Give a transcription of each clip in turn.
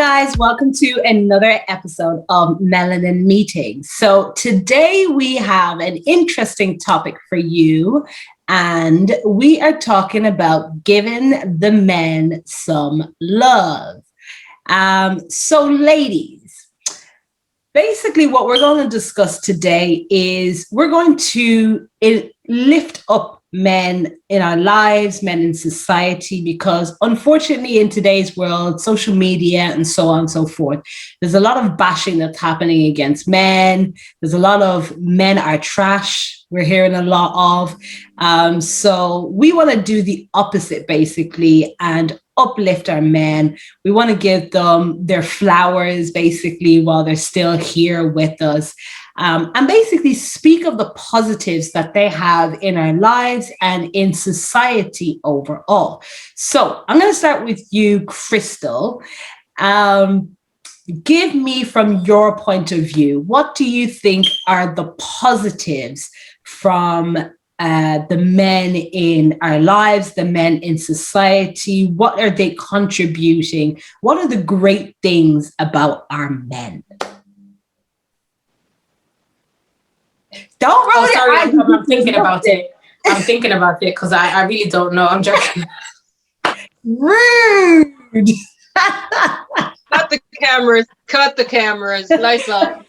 guys, welcome to another episode of Melanin Meetings. So today we have an interesting topic for you, and we are talking about giving the men some love. So ladies, basically what we're going to discuss today is we're going to lift up men in our lives, men in society, because unfortunately in today's world, social media and so on and so forth, there's a lot of bashing that's happening against men. There's a lot of men are trash. We're hearing a lot of. So we want to do the opposite basically and uplift our men. We want to give them their flowers basically while they're still here with us. And basically speak of the positives that they have in our lives and in society overall. So I'm going to start with you, Crystal. Give me, from your point of view, what do you think are the positives from the men in our lives, the men in society? What are they contributing? What are the great things about our men? Don't roll it. Sorry, I'm thinking about it. I'm thinking about it because I really don't know. I'm joking. Rude. Cut the cameras. Cut the cameras. Lights off.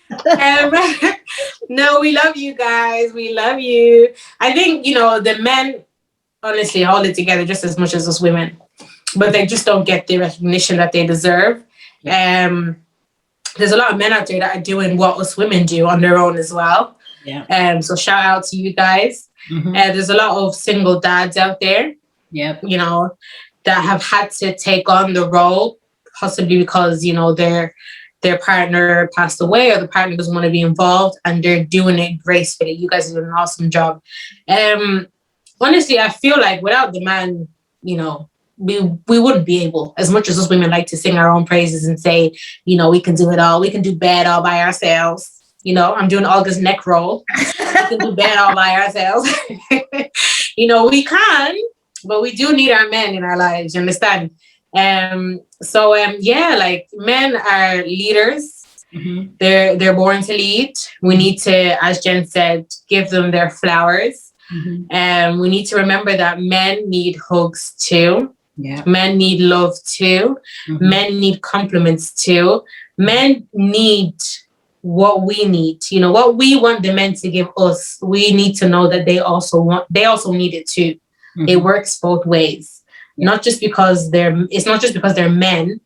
No, we love you guys. We love you. I think, the men, honestly, hold it together just as much as us women. But they just don't get the recognition that they deserve. There's a lot of men out there that are doing what us women do on their own as well. Yeah. So shout out to you guys. Mm-hmm. There's a lot of single dads out there. Yep. That have had to take on the role, possibly because, their partner passed away or the partner doesn't want to be involved, and they're doing it gracefully. You guys are doing an awesome job. Honestly, I feel like without the man, we wouldn't be able, as much as us women like to sing our own praises and say, we can do it all. We can do bad all by ourselves. I'm doing August neck roll. We can do bad all by ourselves. We can, but we do need our men in our lives. You understand? Like men are leaders. Mm-hmm. They're born to lead. We need to, as Jen said, give them their flowers. Mm-hmm. We need to remember that men need hugs too. Yeah. Men need love too. Mm-hmm. Men need compliments too. Men need what we need. What we want the men to give us, we need to know that they also need it too. Mm-hmm. It works both ways. Yeah. It's not just because they're men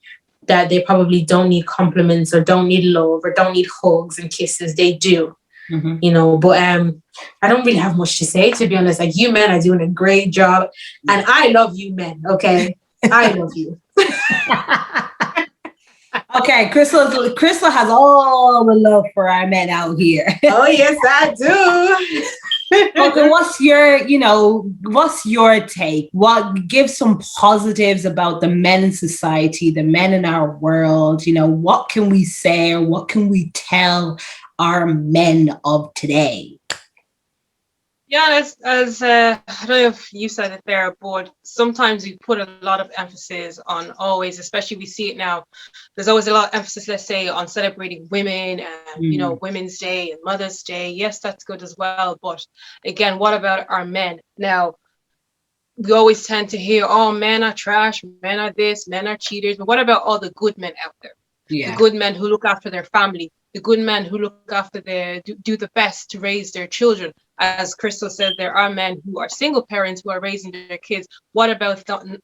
that they probably don't need compliments or don't need love or don't need hugs and kisses. They do. Mm-hmm. But I don't really have much to say, to be honest. Like, you men are doing a great job, and I love you men. Okay. I love you. Okay, Crystal has all the love for our men out here. Oh yes, I do. Okay, what's your take? Give some positives about the men in society, the men in our world. What can we say or what can we tell our men of today? Yeah, as I don't know if you said it there, but sometimes we put a lot of emphasis on always, especially we see it now, there's always a lot of emphasis, let's say, on celebrating women and, Women's Day and Mother's Day. Yes, that's good as well. But again, what about our men? Now, we always tend to hear, oh, men are trash, men are this, men are cheaters. But what about all the good men out there? Yeah. The good men who look after their family, the good men who look after do the best to raise their children. As Crystal said, there are men who are single parents who are raising their kids. What about them?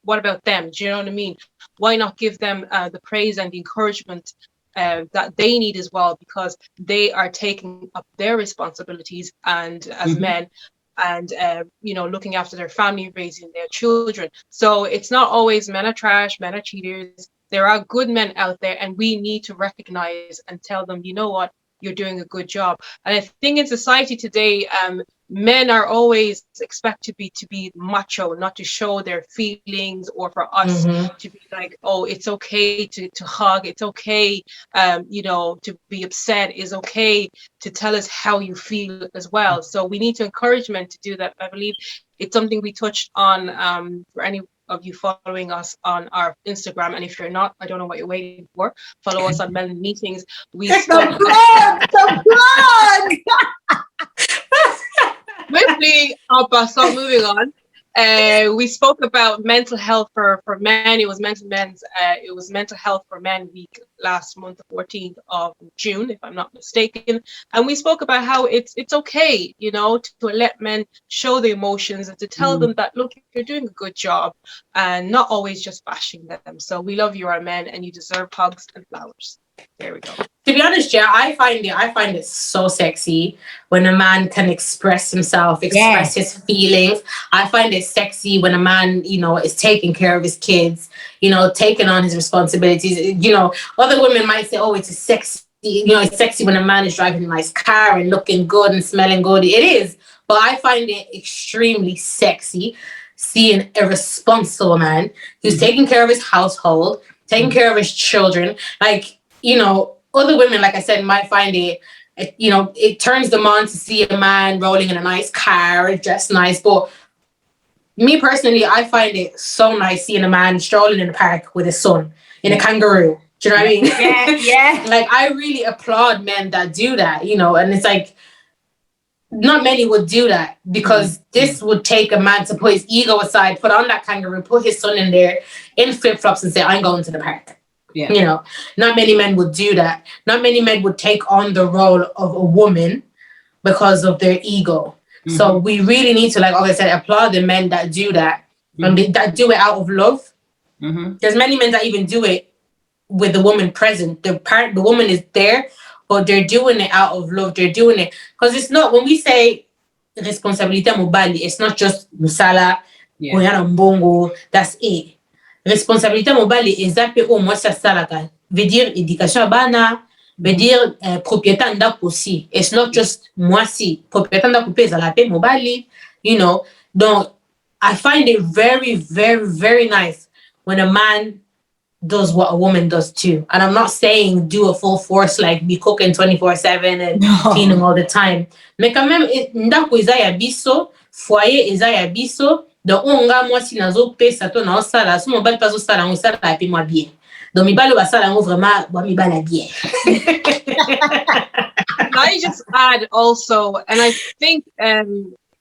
Do you know what I mean? Why not give them the praise and the encouragement that they need as well, because they are taking up their responsibilities and as men and looking after their family, raising their children. So it's not always men are trash, men are cheaters. There are good men out there, and we need to recognize and tell them, you know what, you're doing a good job. And I think in society today, men are always expected to be macho, not to show their feelings, or for us to be like, oh, it's okay to hug, it's okay, to be upset, is okay to tell us how you feel as well. So we need to encourage men to do that. I believe it's something we touched on for any of you following us on our Instagram. And if you're not, I don't know what you're waiting for. Follow us on Melanin Meetings. We spoke The swiftly, so moving on. We spoke about mental health for men. It was mental health for men week last month, the 14th of June, if I'm not mistaken. And we spoke about how it's okay, to let men show the emotions and to tell them that, look, you're doing a good job, and not always just bashing them. So we love you, our men, and you deserve hugs and flowers. There we go. To be honest, yeah, I find it so sexy when a man can express himself, express his feelings. I find it sexy when a man, is taking care of his kids, taking on his responsibilities. Other women might say, oh, it's sexy. It's sexy when a man is driving a nice car and looking good and smelling good. It is. But I find it extremely sexy seeing a responsible man who's taking care of his household, taking care of his children. Like, other women, like I said, might find it turns them on to see a man rolling in a nice car, dressed nice. But me personally, I find it so nice seeing a man strolling in the park with his son in a kangaroo. Do you know what I mean? Yeah. Like, I really applaud men that do that, and it's like, not many would do that because this would take a man to put his ego aside, put on that kangaroo, put his son in there in flip-flops and say, I'm going to the park. Yeah. Not many men would do that. Not many men would take on the role of a woman because of their ego. So we really need to, like I said, applaud the men that do that and that do it out of love. There's many men that even do it with the woman present. The woman is there, but they're doing it out of love. They're doing it because it's not, when we say responsabilité mobile, it's not just musala, mbongo, that's it. Responsabilité mobile ezape au moins ça salaka veut dire éducation bana veut dire propriété ndako aussi. It's not just moi si propriété ndako pe ezala pe mobile, donc I find it very, very, very nice when a man does what a woman does too. And I'm not saying do a full force, like be cooking 24/7 and cleaning all the time. Mais quand même, ndako eza ya biso, foyer eza ya biso, donc onga moi si nazo pesa to na osala, so mobile pas osala, on sala pe moi bien. Donc mibalo basala ngo vraiment, bo mibala bien. I just add also, and I think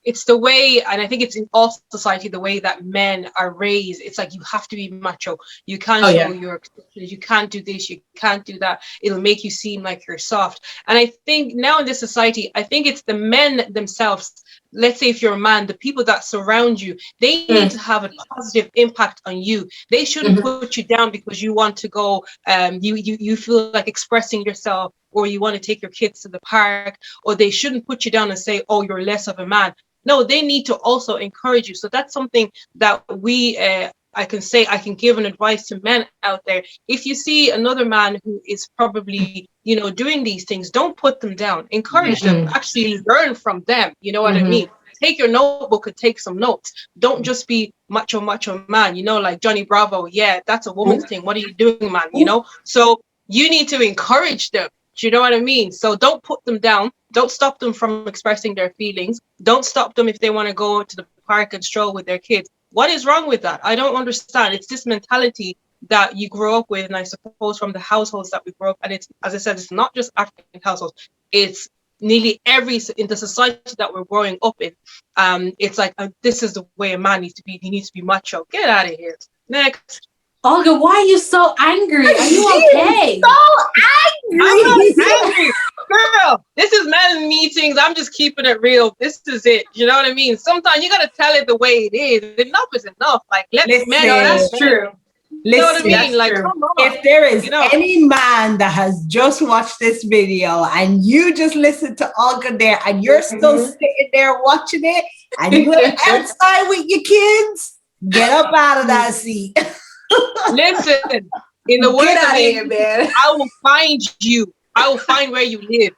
it's the way, and I think it's in all society, the way that men are raised. It's like you have to be macho. You can't show your expressions. You can't do this. You can't do that. It'll make you seem like you're soft. And I think now in this society, I think it's the men themselves. Let's say if you're a man, the people that surround you, they need to have a positive impact on you. They shouldn't put you down because you want to go, you feel like expressing yourself, or you want to take your kids to the park, or they shouldn't put you down and say, oh, you're less of a man. No, they need to also encourage you. So that's something that I can give an advice to men out there. If you see another man who is probably, doing these things, don't put them down. Encourage them. Actually learn from them. You know what I mean? Take your notebook and take some notes. Don't just be macho man, like Johnny Bravo. Yeah, that's a woman's thing. What are you doing, man? So you need to encourage them. Do you know what I mean? So don't put them down. Don't stop them from expressing their feelings. Don't stop them if they want to go to the park and stroll with their kids. What is wrong with that? I don't understand. It's this mentality that you grow up with, and I suppose from the households that we grow up, and it's, as I said, it's not just African households. It's nearly in the society that we're growing up in. It's like, this is the way a man needs to be. He needs to be macho. Get out of here. Next. Olga, why are you so angry? Are you okay? I'm not angry. Girl, this is men meetings. I'm just keeping it real. This is it. You know what I mean? Sometimes you got to tell it the way it is. Enough is enough. Like, let men know that's true. You know what I mean? Like, come on. If there is any man that has just watched this video and you just listened to Olga there and you're still sitting there watching it and you're outside with your kids, get up out of that seat. Listen, in the words of it, man, I will find you. I will find where you live.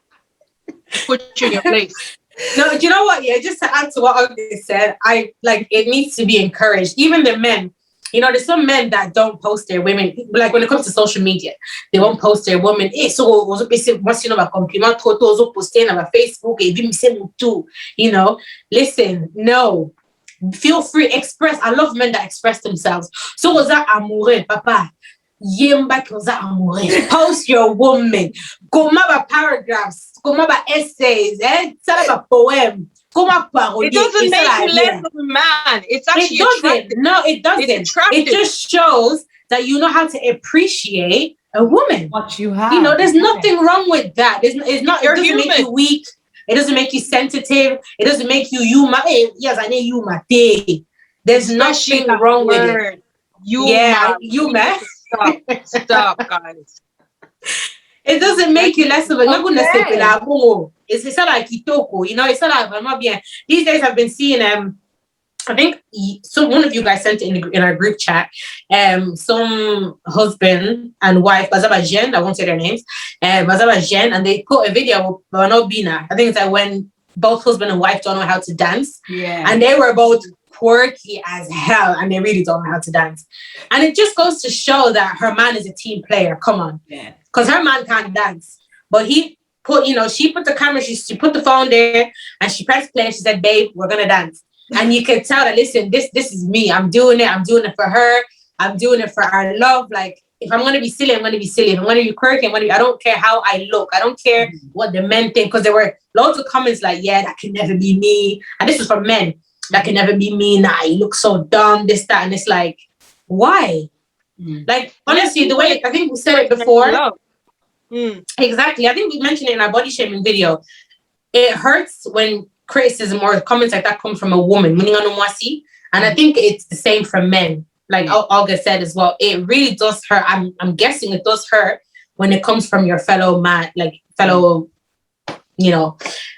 Put you in your place. No, you know what? Yeah, just to add to what Olga said, it needs to be encouraged. Even the men. There's some men that don't post their women. Like when it comes to social media, they won't post their women. Compliment poster on Facebook. Listen, no. Feel free, express. I love men that express themselves. So was that amoureux, papa? Yemba koza amoureux. Post your woman. Koma ba paragraphs. Koma ba essays. Sala ba poem. Koma parolier. It doesn't make you less of a man. It's actually attractive. No, it doesn't. It just shows that you know how to appreciate a woman. What you have. You know, there's nothing wrong with that. It doesn't human. make you weak. It doesn't make you sensitive. It doesn't make you yes, I know you my day. There's nothing wrong with it. You man. Stop, guys. It doesn't make you less of a it's not like kitoko, you know, it's not like vraiment bien. These days I've been seeing I think so one of you guys sent it in our group chat some husband and wife Bazaba Jen, I won't say their names, Bazaba Jen, and they put a video of Bina. I think it's like when both husband and wife don't know how to dance. Yeah. And they were both quirky as hell and they really don't know how to dance. And it just goes to show that her man is a team player. Come on. Yeah. Because her man can't dance. But he put, she put the camera, she put the phone there and she pressed play and she said, babe, we're gonna dance. And you can tell that, listen, this is me. I'm doing it for her. I'm doing it for our love. Like, if I'm gonna be silly, I'm gonna be silly. If I'm gonna be quirky, I don't care how I look. I don't care what the men think. Because there were loads of comments like, yeah, that can never be me. And this is for men. That can never be me. Nah, you look so dumb, this, that. And it's like, why? Like, honestly, the way, I think we said it before. Exactly. I think we mentioned it in our body shaming video. It hurts when criticism or comments like that come from a woman. And I think it's the same for men. Like Olga said as well, it really does hurt. I'm guessing it does hurt when it comes from your fellow man, like fellow,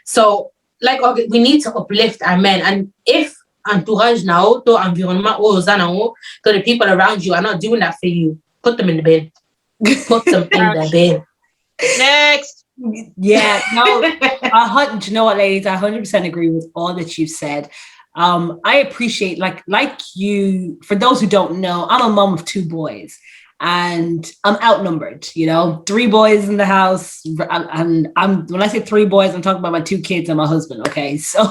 So, like, Olga, we need to uplift our men. And if entourage now, to environment, to the people around you are not doing that for you, put them in the bin. Put them in the bin. Next. Yeah, no, you know what, ladies, I 100% agree with all that you've said. I appreciate, like you, for those who don't know, I'm a mom of 2 boys and I'm outnumbered, 3 boys in the house. And when I say 3 boys, I'm talking about my 2 kids and my husband. Okay. So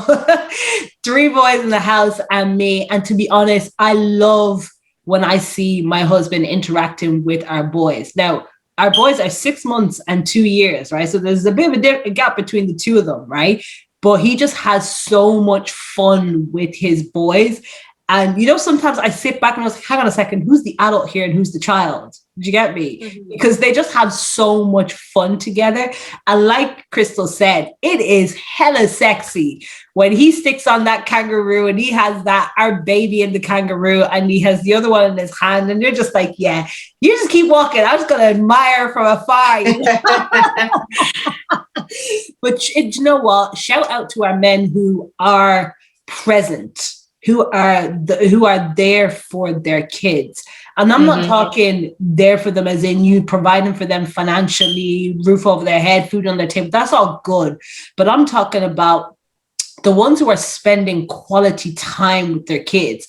3 boys in the house and me. And to be honest, I love when I see my husband interacting with our boys. Now, our boys are 6 months and 2 years, right? So there's a bit of a gap between the 2 of them, right? But he just has so much fun with his boys. And, sometimes I sit back and I was like, hang on a second, who's the adult here and who's the child? Did you get me? Mm-hmm. Because they just have so much fun together. And like Crystal said, it is hella sexy when he sticks on that kangaroo and he has our baby in the kangaroo and he has the other one in his hand. And you're just like, yeah, you just keep walking. I'm just going to admire from afar. But you know what? Shout out to our men who are present, who are there for their kids. And I'm not talking there for them as in you providing for them financially, roof over their head, food on their table. That's all good. But I'm talking about the ones who are spending quality time with their kids,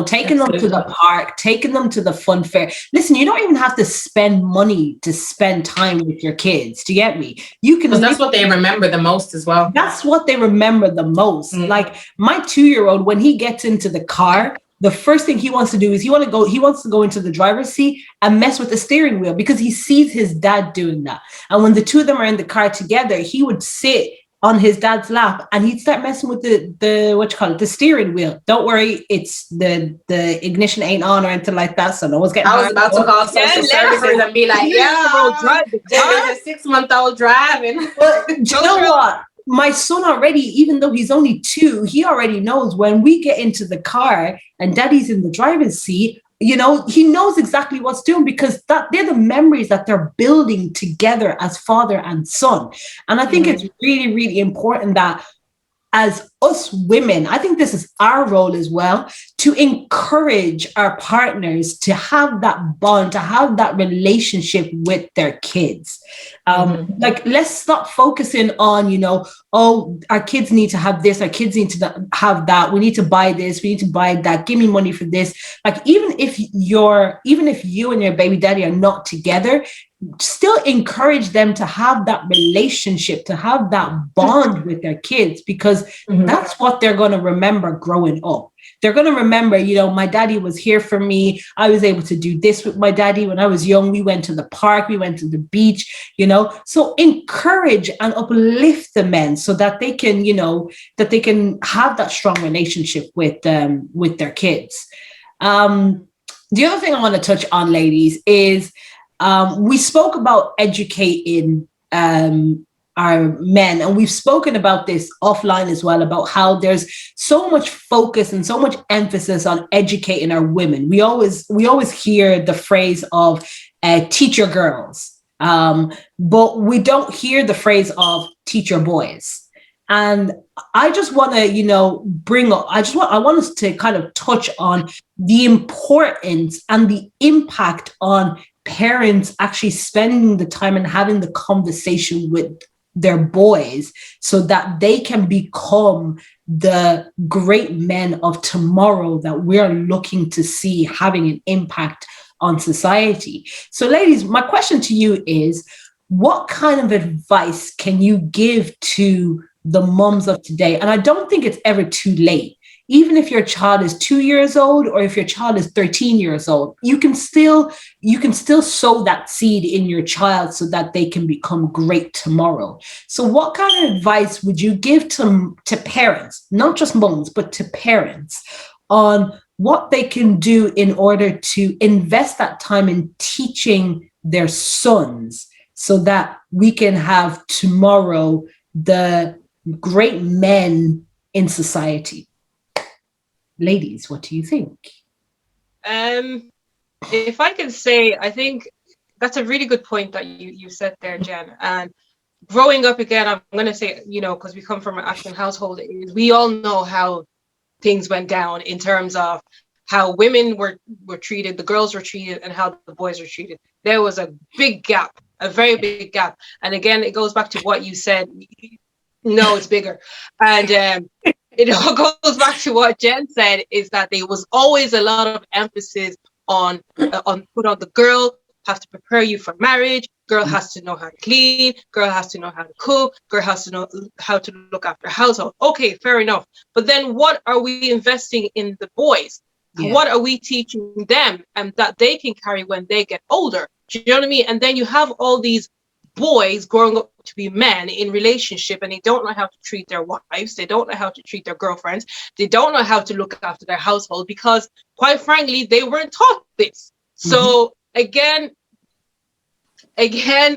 taking them to the park, taking them to the fun fair. Listen, you don't even have to spend money to spend time with your kids. Do you get me? You can. That's what they remember the most as well. That's what they remember the most. Like my 2-year-old, when he gets into the car, the first thing he wants to do is he wants to go into the driver's seat and mess with the steering wheel because he sees his dad doing that. And when the 2 of them are in the car together, he would sit on his dad's lap and he'd start messing with the steering wheel. Don't worry, it's the ignition ain't on or anything like that, so no one's getting. I was about to call social services and be like, there's a 6-month-old driving. But you know what? My son already, even though he's only 2, he already knows when we get into the car and daddy's in the driver's seat, he knows exactly what's doing because they're the memories that they're building together as father and son. And I think it's really, really important that as us women, I think this is our role as well, to encourage our partners to have that bond, to have that relationship with their kids. Like, let's stop focusing on, our kids need to have this, our kids need to have that. We need to buy this, we need to buy that. Give me money for this. Like, even if you and your baby daddy are not together, still encourage them to have that relationship, to have that bond with their kids, because that's what they're going to remember growing up. they're going to remember, you know, my daddy was here for me. I was able to do this with my daddy when I was young. We went to the park, we went to the beach, you know. So encourage and uplift the men so that they can, you know, that they can have that strong relationship with their kids. The other thing I want to touch on, ladies, is we spoke about educating our men, and we've spoken about this offline as well, about how there's so much focus and so much emphasis on educating our women. We always hear the phrase of teach your girls, but we don't hear the phrase of teach your boys. And I just want to, you know, I want us to kind of touch on the importance and the impact on parents actually spending the time and having the conversation with their boys so that they can become the great men of tomorrow that we're looking to see having an impact on society. So, ladies, my question to you is, what kind of advice can you give to the moms of today? And I don't think it's ever too late. Even if your child is 2 years old or if your child is 13 years old, you can still sow that seed in your child so that they can become great tomorrow. So what kind of advice would you give to parents, not just moms, but to parents, on what they can do in order to invest that time in teaching their sons so that we can have tomorrow the great men in society? Ladies, what do you think? If I can say, I think that's a really good point that you said there, Jen. And growing up, again, I'm going to say, you know, because we come from an African household, we all know how things went down in terms of how women were treated, the girls were treated, and how the boys were treated. There was a big gap, a very big gap. And again, it goes back to what you said. No, it's bigger. And it all goes back to what Jen said, is that there was always a lot of emphasis on put on the girl has to prepare you for marriage. Girl has to know how to clean. Girl has to know how to cook. Girl has to know how to look after household. Okay, fair enough. But then what are we investing in the boys? Yeah. What are we teaching them and that they can carry when they get older? Do you know what I mean? And then you have all these boys growing up to be men in relationship, and they don't know how to treat their wives. They don't know how to treat their girlfriends. They don't know how to look after their household because, quite frankly, they weren't taught this. So again,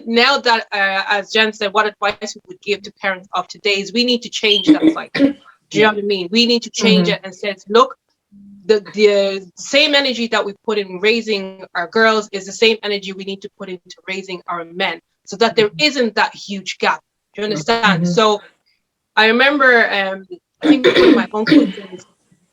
now that, as Jen said, what advice we would give to parents of today is we need to change that cycle. Do you know what I mean? We need to change it and say, look, the same energy that we put in raising our girls is the same energy we need to put into raising our men, so that there isn't that huge gap. Do you understand? So I remember, I think one of my uncles says,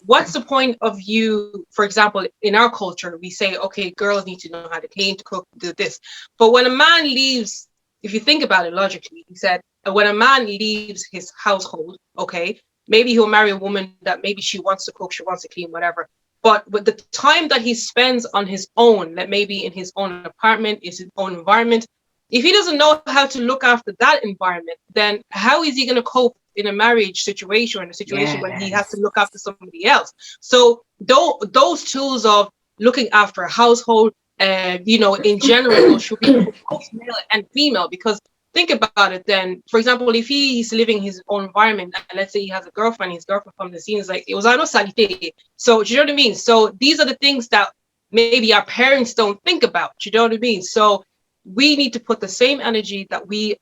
what's the point of you, for example, in our culture, we say, okay, girls need to know how to clean, to cook, do this. But when a man leaves, if you think about it logically, he said, when a man leaves his household, okay, maybe he'll marry a woman that maybe she wants to cook, she wants to clean, whatever. But with the time that he spends on his own, that maybe in his own apartment, is his own environment, if he doesn't know how to look after that environment, then how is he going to cope in a marriage situation, or in a situation when he has to look after somebody else? So those tools of looking after a household, you know, in general, should be both male and female. Because think about it then, for example, if he's living his own environment, and let's say he has a girlfriend, his girlfriend from the scene is like, it was no salite. So do you know what I mean? So these are the things that maybe our parents don't think about. Do you know what I mean? So we need to put the same energy that we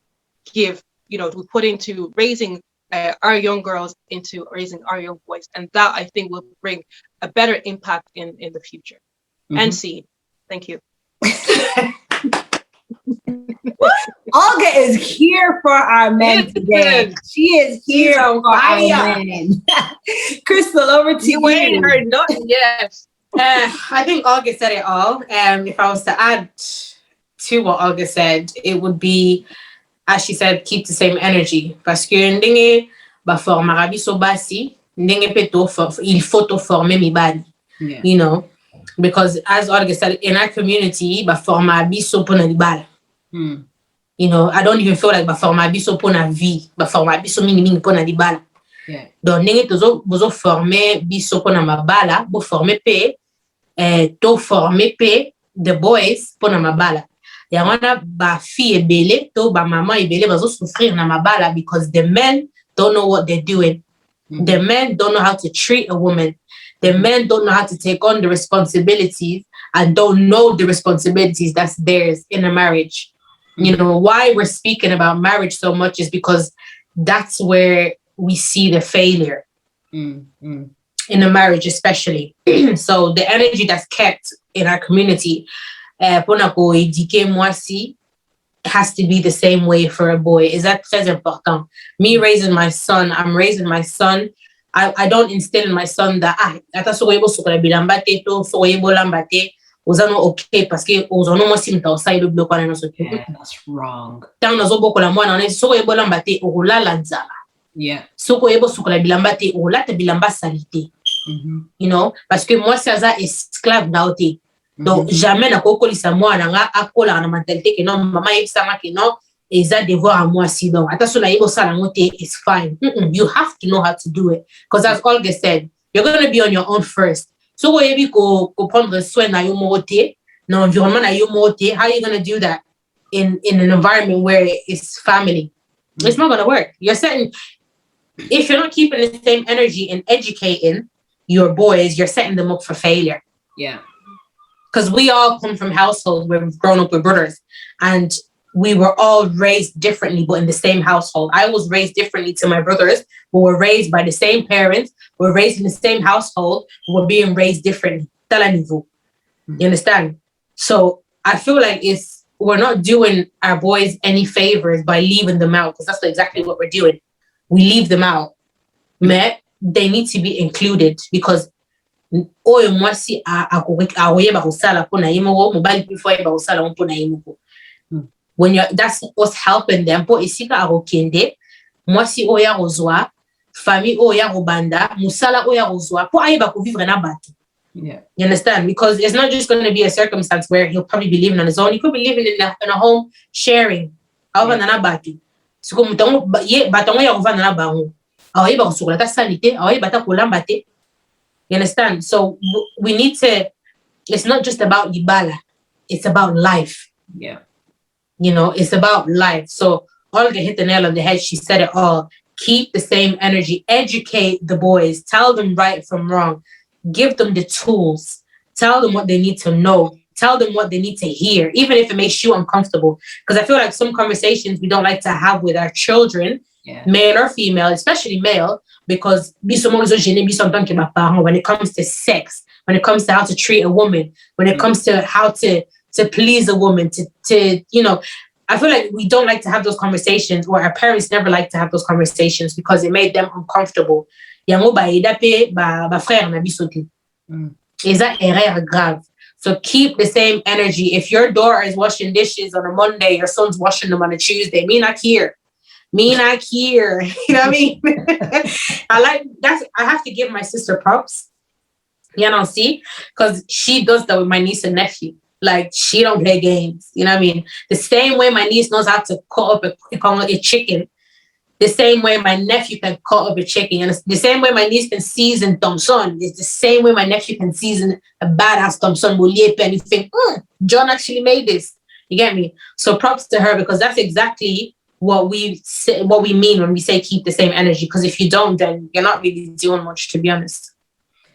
give, you know, we put into raising our young girls, into raising our young boys. And that, I think, will bring a better impact in the future. And see. Thank you. Olga is here for our men today. She is here for our men. Crystal, over to you. You ain't heard nothing yet. I think Olga said it all. If I was to add to what Olga said, it would be, as she said, keep the same energy. Parce que ndenge ba formera biso basi, ndenge peto il faut to former mi badi. You know, because as Olga said, in our community, ba forma biso pona libala. You know, I don't even feel like ba forma biso pona vie, ba forma biso mingi pona libala. Donc ndenge bozo former biso pona mabala bo former pe to former pe the boys pona mabala ya wana ba fille ebele to ba mama ebele bazo souffrir na mabala because the men don't know what they're doing. The men don't know how to treat a woman. The men don't know how to take on the responsibilities and don't know the responsibilities that's theirs in a marriage. You know, why we're speaking about marriage so much is because that's where we see the failure in a marriage, especially. So the energy that's kept in our community, has to be the same way for a boy. Is that très important? Me raising my son, I'm raising my son. I don't instill in my son that ata sokoyebo sokola bilamba te to sokoyebo lamba te ozano okay parce que ozano mo simta osai le bloc na so. Yeah, that's wrong. Tant nazo bokola mwana na sokoyebo lamba te okolala nzala. Yeah. Sokoyebo sokola bilamba te okolata bilamba salite. You know, parce que moi c'est ça esclave na ote. Donc jamais na kokolisa mwana nga akola na mentalité que non maman yebisanga que non eza devoir à moi si donc attention na yebo sala ngote is fine. You have to know how to do it because as Olga said, you're going to be on your own first. So ko yebi ko prendre soin na yo mote na environnement na yo mote, how are you going to do that in an environment where it's family? It's not going to work. You're setting, if you're not keeping the same energy in educating your boys, you're setting them up for failure. Yeah. Because we all come from households where we've grown up with brothers and we were all raised differently, but in the same household. I was raised differently to my brothers, but were raised by the same parents, were raised in the same household, but were being raised differently. You understand? So I feel like we're not doing our boys any favors by leaving them out, because that's exactly what we're doing. We leave them out. But they need to be included because when that's what's helping them. Po isika arokende, mwasi oya rozwa, famille oya robanda, musala oya rozwa, po ayeba ko vivre na batu. Yeah. You understand? Because it's not just going to be a circumstance where he'll probably be living on his own. He could be living in a home sharing. Awa na batu. Siko mutango ye batango ya rovana na bango. Awayeba ko sukola ta salite, awayeba ta kolamba te. You understand? So we need to, it's not just about Ibala. It's about life. Yeah. You know, it's about life. So Olga hit the nail on the head. She said it all. Keep the same energy. Educate the boys. Tell them right from wrong. Give them the tools. Tell them what they need to know. Tell them what they need to hear, even if it makes you uncomfortable. Because I feel like some conversations we don't like to have with our children, male or female, especially male, because when it comes to sex, when it comes to how to treat a woman, when it comes to how to please a woman, to you know, I feel like we don't like to have those conversations, or our parents never like to have those conversations because it made them uncomfortable. Is that erreur grave? So keep the same energy. If your daughter is washing dishes on a Monday, your son's washing them on a Tuesday, me not here. Me not here. You know what I mean? I have to give my sister props. You know, see? Because she does that with my niece and nephew. Like, she don't play games. You know what I mean? The same way my niece knows how to cut up a chicken, the same way my nephew can cut up a chicken. And the same way my niece can season Thompson. It's the same way my nephew can season a badass Thompson. And you think, John actually made this. You get me? So props to her, because that's exactly what we mean when we say keep the same energy. Because if you don't, then you're not really doing much, to be honest.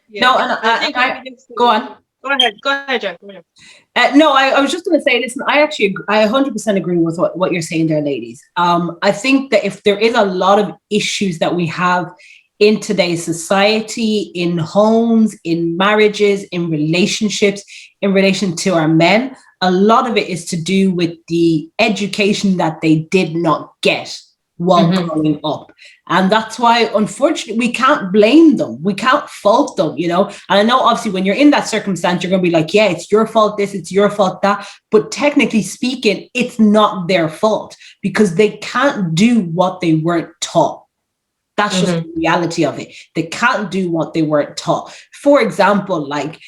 Yeah. No, and I go on. Go ahead, Jen. Go ahead. No, I was just going to say, listen, I 100% agree with what you're saying there, ladies. I think that if there is a lot of issues that we have in today's society, in homes, in marriages, in relationships, in relation to our men, a lot of it is to do with the education that they did not get while growing up. And that's why, unfortunately, we can't blame them. We can't fault them, you know. And I know, obviously, when you're in that circumstance, you're going to be like, yeah, it's your fault this, it's your fault that. But technically speaking, it's not their fault, because they can't do what they weren't taught. That's just the reality of it. They can't do what they weren't taught. For example, like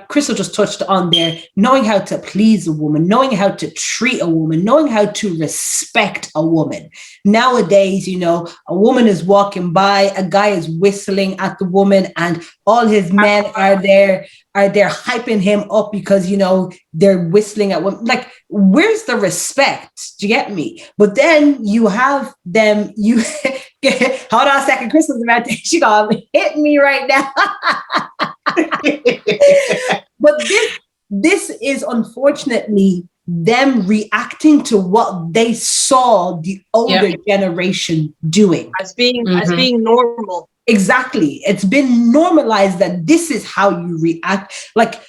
Crystal just touched on there, knowing how to please a woman, knowing how to treat a woman, knowing how to respect a woman. Nowadays, you know, a woman is walking by, a guy is whistling at the woman, and all his men are there hyping him up because, you know, they're whistling at women. Like, where's the respect? Do you get me? But then you have them, hold on a second, Crystal's about to, she gonna hit me right now. But this is unfortunately them reacting to what they saw the older generation doing. As being normal. Exactly. It's been normalized that this is how you react. Like,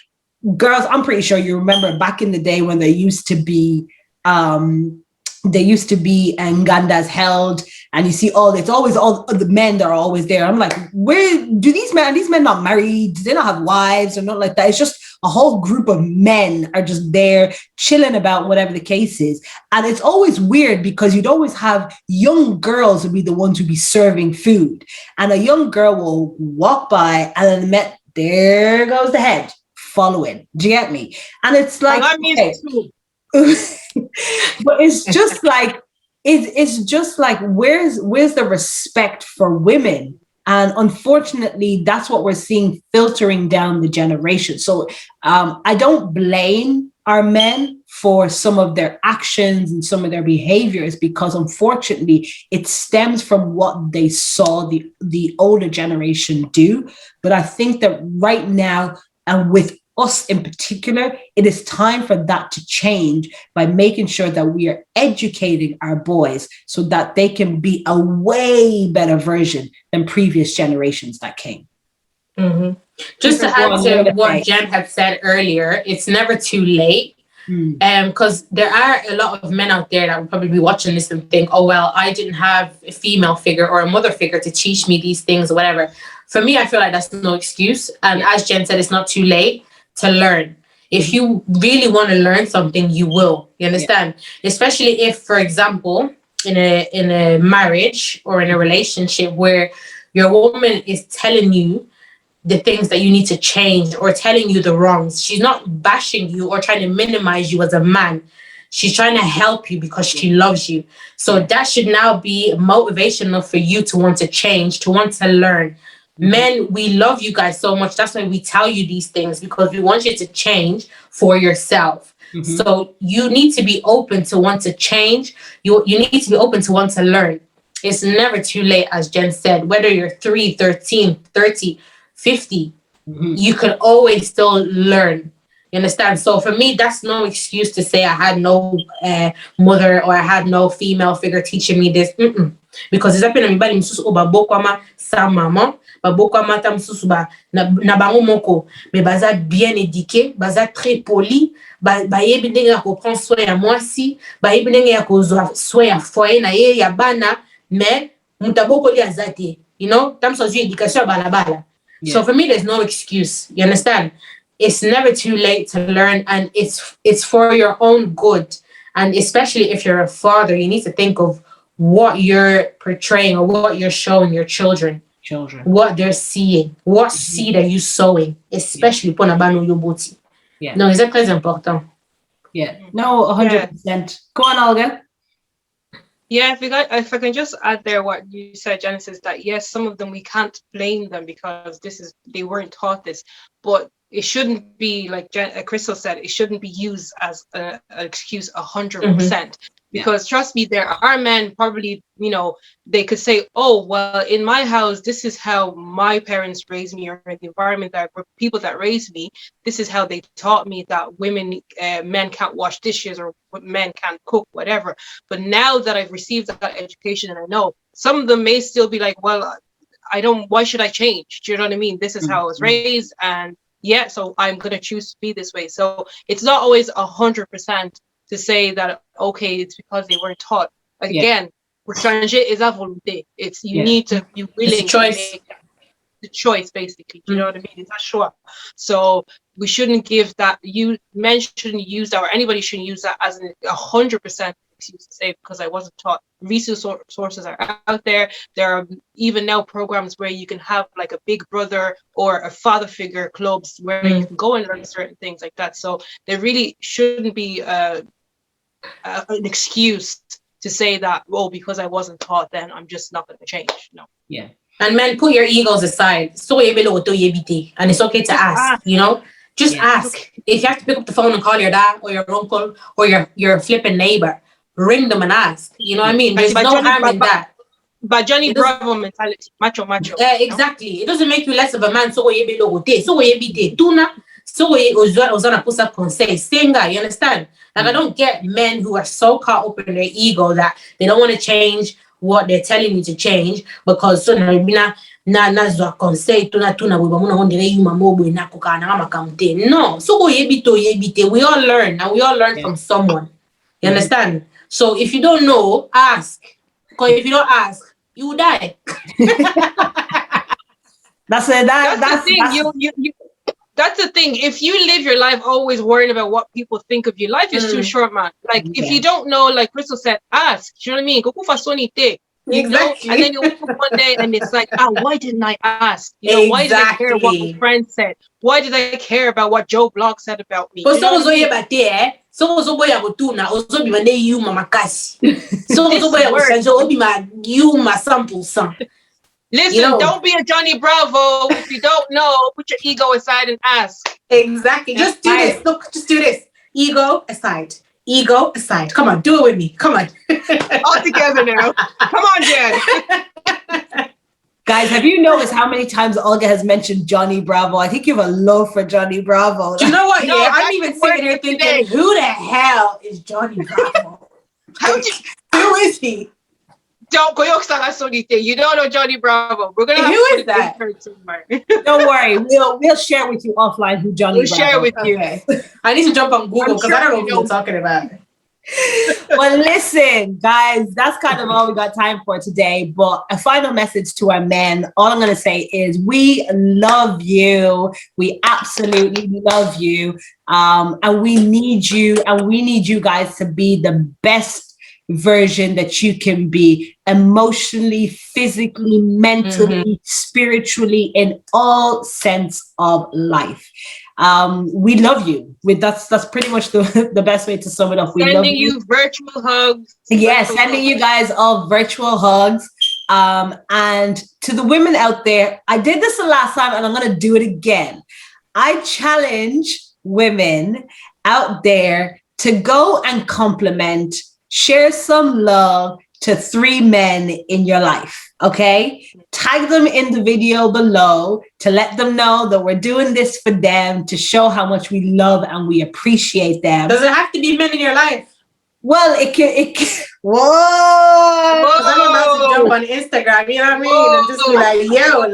girls, I'm pretty sure you remember back in the day when there used to be ngandas held, and you see it's always all the men that are always there. I'm like, where do these men not married? Do they not have wives or not like that? It's just a whole group of men are just there chilling about whatever the case is. And it's always weird because you'd always have young girls would be the ones who'd be serving food. And a young girl will walk by and then there goes the head following. Do you get me? And it's like, but it's just like, it's just like, where's the respect for women? And unfortunately, that's what we're seeing filtering down the generation. So I don't blame our men for some of their actions and some of their behaviors, because unfortunately, it stems from what they saw the older generation do. But I think that right now, and with us in particular, it is time for that to change by making sure that we are educating our boys so that they can be a way better version than previous generations that came. Just to add to what Jen had said earlier, it's never too late. Because there are a lot of men out there that will probably be watching this and think, oh, well, I didn't have a female figure or a mother figure to teach me these things or whatever. For me, I feel like that's no excuse. And as Jen said, it's not too late to learn. If you really want to learn something, you will. You understand? Especially if, for example, in a marriage or in a relationship where your woman is telling you the things that you need to change or telling you the wrongs. She's not bashing you or trying to minimize you as a man. She's trying to help you because she loves you. So that should now be motivational for you to want to change, to want to learn. Men, we love you guys so much. That's why we tell you these things, because we want you to change for yourself. So you need to be open to want to change. You need to be open to want to learn. It's never too late, as Jen said, whether you're 3, 13, 30, 50, you can always still learn. You understand? So for me, that's no excuse to say I had no mother or I had no female figure teaching me this. Because it's happening to me, sa maman, babokwama tam susu ba na bango moko, mais baza bien éduqué, baza très poli, ba yebi ndenge ya ko prendre soin ya mwasi, ba yebi ndenge ya ko soin ya foyer na ye ya bana, mais mutaboko li azate. You know, tam so education balabala. So for me, there's no excuse. You understand? It's never too late to learn, and it's for your own good. And especially if you're a father, you need to think of what you're portraying or what you're showing your children. What they're seeing. What seed are you sowing? Especially pour na bano yoboti. No, is that très important? No, 100%. Go on, Olga. Yeah, if I can just add there what you said, Genesis, that yes, some of them we can't blame them because they weren't taught this, but it shouldn't be like Crystal said, it shouldn't be used as an excuse 100%. Because trust me, there are men probably, you know, they could say, oh, well, in my house, this is how my parents raised me, or in the environment that were people that raised me, this is how they taught me that men can't wash dishes or men can't cook, whatever. But now that I've received that education and I know, some of them may still be like, well, why should I change? Do you know what I mean? This is how I was raised. And so I'm going to choose to be this way. So it's not always 100% to say that, okay, it's because they weren't taught. Again, pour changer is à volonté. It's you need to be willing to make the choice, basically. Do you know what I mean? It's not sure. So we shouldn't give that. Men shouldn't use that, or anybody shouldn't use that as 100% excuse to say because I wasn't taught. sources are out there. There are even now programs where you can have like a big brother or a father figure clubs where you can go and learn certain things like that. So there really shouldn't be an excuse to say that, oh, because I wasn't taught then, I'm just not going to change. No. Yeah. And men, put your egos aside. So and it's okay to ask, you know? Just ask. If you have to pick up the phone and call your dad or your uncle or your flipping neighbor, ring them and ask. You know what I mean? There's no harm in that. But Johnny Bravo mentality, macho. Exactly. It doesn't make you less of a man. So you be tuna. So you pusa conseil. Same guy, you understand? Like I don't get men who are so caught up in their ego that they don't want to change what they're telling you to change because so na zwa conseil tuna we bamuna ondire you mamobo na kukana kama kamte. No. So we all learn and we all learn from someone. You understand? So if you don't know, ask. Because if you don't ask, you will die. That's the thing. That's the thing. If you live your life always worrying about what people think of you, life is too short, man. Like if you don't know, like Crystal said, ask. You know what I mean? Exactly. And then you wake up one day and it's like, why didn't I ask? You know, why did I care what my friend said? Why did I care about what Joe Block said about me? But so boya also be mane you mama kasi. So boya obi ma you ma sample some. Listen, don't be a Johnny Bravo. If you don't know, put your ego aside and ask. Exactly. Just do this. Look, just do this. Ego aside. Ego aside. Come on, do it with me. Come on. All together now. Come on, Jen. Guys, have you noticed how many times Olga has mentioned Johnny Bravo? I think you have a love for Johnny Bravo. Do you know what? No, I'm even sitting here thinking, who the hell is Johnny Bravo? Who is he? Don't go You don't know Johnny Bravo. We're gonna have who is that? Don't worry, we'll share with you offline who Johnny Bravo. Share with you. Okay. I need to jump on Google because I don't know what you're talking about. Well, listen, guys, that's kind of all we got time for today. But a final message to our men. All I'm gonna say is we love you. We absolutely love you. And we need you, and we need you guys to be the best version that you can be emotionally, physically, mentally, spiritually, in all sense of life. We love you. That's pretty much the best way to sum it up. We love you. Virtual hugs. Yes, sending you guys all virtual hugs. And to the women out there, I did this the last time and I'm going to do it again. I challenge women out there to go and compliment, share some love to 3 men in your life, okay? Tag them in the video below to let them know that we're doing this for them, to show how much we love and we appreciate them. Does it have to be men in your life? Well, it can. Whoa! Because I'm about to jump on Instagram, you know what I mean? And just be like, yo,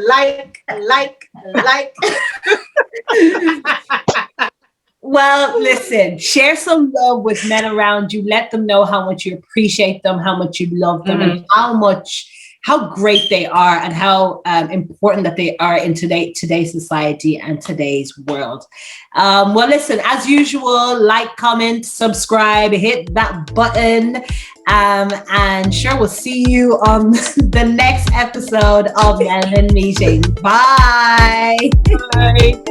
like. Well, listen, share some love with men around you. Let them know how much you appreciate them, how much you love them, and how great they are, and how important that they are in today's society and today's world. Well, listen, as usual, like, comment, subscribe, hit that button. And sure, we'll see you on the next episode of Melanin Meeting. Bye. Bye.